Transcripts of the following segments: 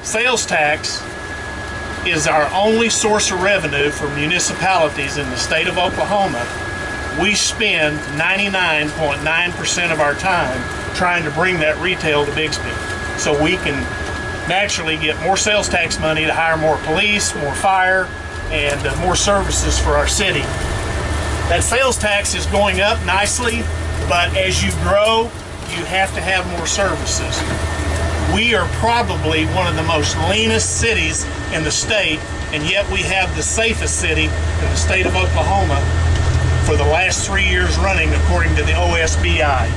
Sales tax is our only source of revenue for municipalities in the state of Oklahoma. We spend 99.9% of our time trying to bring that retail to Bixby, so we can naturally get more sales tax money to hire more police, more fire, and more services for our city. That sales tax is going up nicely, but as you grow, you have to have more services. We are probably one of the most leanest cities in the state, and yet we have the safest city in the state of Oklahoma for the last 3 years running, according to the OSBI.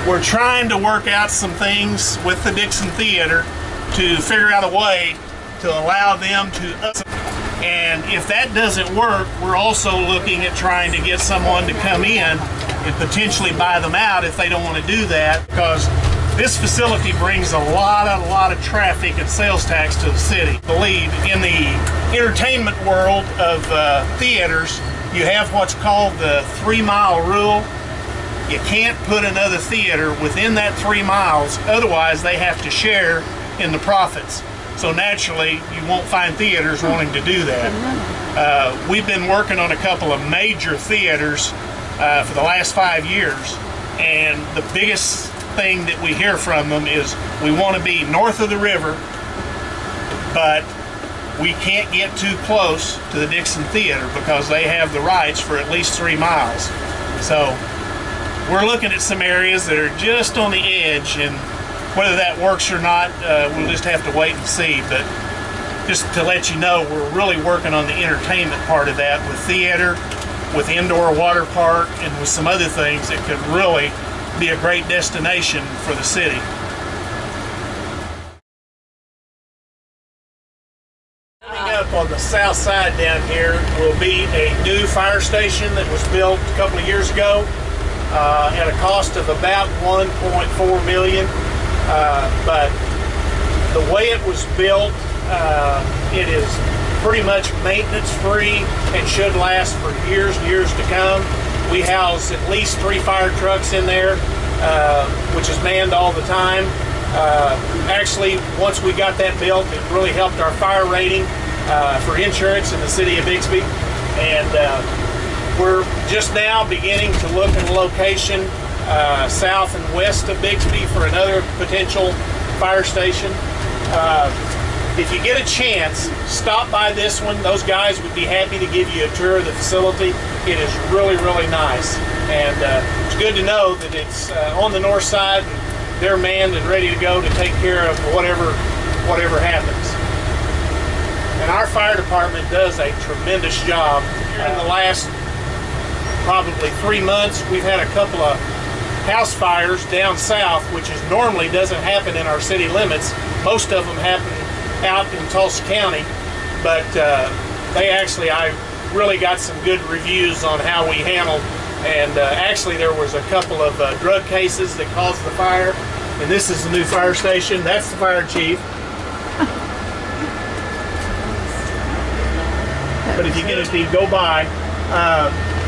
We're trying to work out some things with the Dixon Theater to figure out a way to allow them to, and if that doesn't work, we're also looking at trying to get someone to come in and potentially buy them out if they don't want to do that, because this facility brings a lot of traffic and sales tax to the city. I believe in the entertainment world of theaters, you have what's called the 3-mile rule. You can't put another theater within that 3 miles, otherwise they have to share in the profits. So naturally, you won't find theaters wanting to do that. We've been working on a couple of major theaters for the last 5 years, and the biggest thing that we hear from them is we want to be north of the river, but we can't get too close to the Dixon Theater because they have the rights for at least 3 miles. So we're looking at some areas that are just on the edge, and whether that works or not, we'll just have to wait and see. But just to let you know, we're really working on the entertainment part of that with theater, with indoor water park, and with some other things that could really be a great destination for the city. Coming up on the south side down here will be a new fire station that was built a couple of years ago at a cost of about $1.4 million. But the way it was built, it is pretty much maintenance free and should last for years and years to come. We house at least 3 fire trucks in there, which is manned all the time. Actually, once we got that built, it really helped our fire rating for insurance in the city of Bixby. And we're just now beginning to look at a location south and west of Bixby for another potential fire station. If you get a chance, stop by this one. Those guys would be happy to give you a tour of the facility. It is really nice, and it's good to know that it's on the north side, and they're manned and ready to go to take care of whatever happens. And our fire department does a tremendous job. In the last probably 3 months, we've had a couple of house fires down south, which normally doesn't happen in our city limits. Most of them happen out in Tulsa County, but I really got some good reviews on how we handled, and actually there was a couple of drug cases that caused the fire, and this is the new fire station. That's the fire chief. But if you get a go by,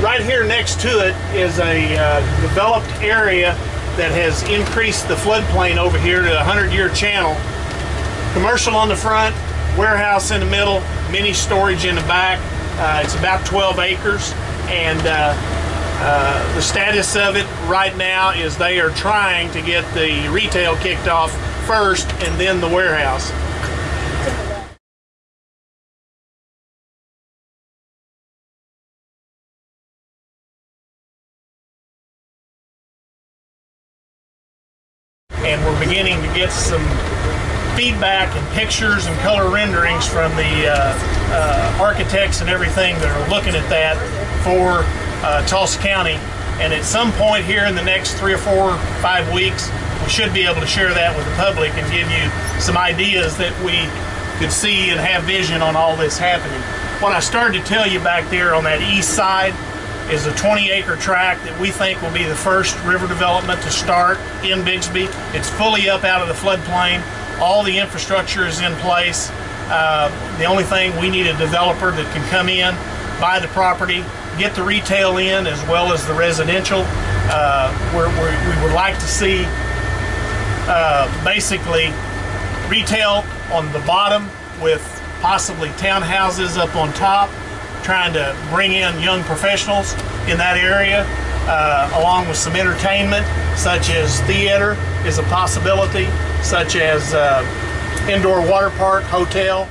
right here next to it is a developed area that has increased the floodplain over here to a 100-year channel. Commercial on the front, warehouse in the middle, mini storage in the back. It's about 12 acres, and the status of it right now is they are trying to get the retail kicked off first and then the warehouse. And we're beginning to get some feedback and pictures and color renderings from the architects and everything that are looking at that for Tulsa County. And at some point here in the next 3 or 4 or 5 weeks, we should be able to share that with the public and give you some ideas that we could see and have vision on all this happening. What I started to tell you back there on that east side is a 20-acre tract that we think will be the first river development to start in Bixby. It's fully up out of the floodplain. All the infrastructure is in place. The only thing, we need a developer that can come in, buy the property, get the retail in as well as the residential. We would like to see basically retail on the bottom with possibly townhouses up on top, trying to bring in young professionals in that area, along with some entertainment such as theater is a possibility, such as indoor water park, hotel.